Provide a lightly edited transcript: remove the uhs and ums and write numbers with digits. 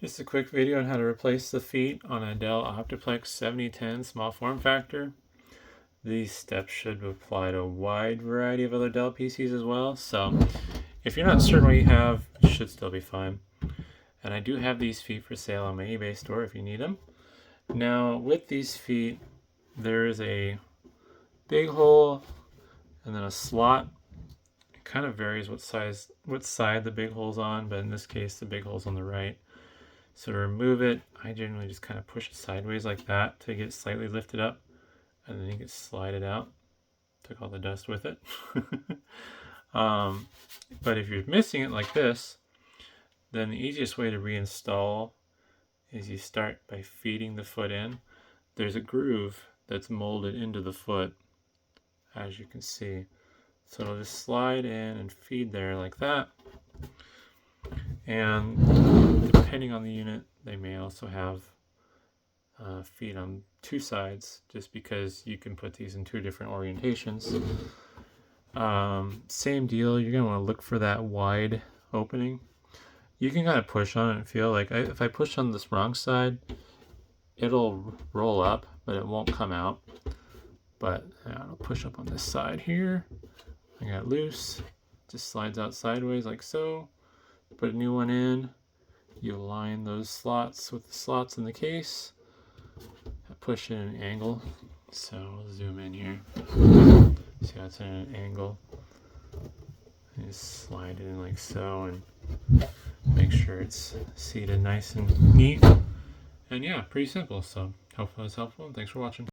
Just a quick video on how to replace the feet on a Dell Optiplex 7010 small form factor. These steps should apply to a wide variety of other Dell PCs as well, so if you're not certain what you have, it should still be fine. And I do have these feet for sale on my eBay store if you need them. Now with these feet, there is a big hole and then a slot. It kind of varies what side the big hole's on, but in this case the big hole's on the right. So to remove it, I generally just kind of push it sideways like that to get it slightly lifted up, and then you can slide it out. Took all the dust with it. But if you're missing it like this, then the easiest way to reinstall is you start by feeding the foot in. There's a groove that's molded into the foot, as you can see. So it'll just slide in and feed there like that. And depending on the unit, they may also have feet on two sides, just because you can put these in two different orientations. Same deal, you're going to want to look for that wide opening. You can kind of push on it and feel like, if I push on this wrong side, it'll roll up, but it won't come out. But I'll push up on this side here. I got it loose, just slides out sideways like so. Put a new one in, you align those slots with the slots in the case. I push in an angle, so we'll zoom in here. See how it's in an angle. And just slide it in like so and make sure it's seated nice and neat. And yeah, pretty simple. So hopefully it's helpful, and thanks for watching.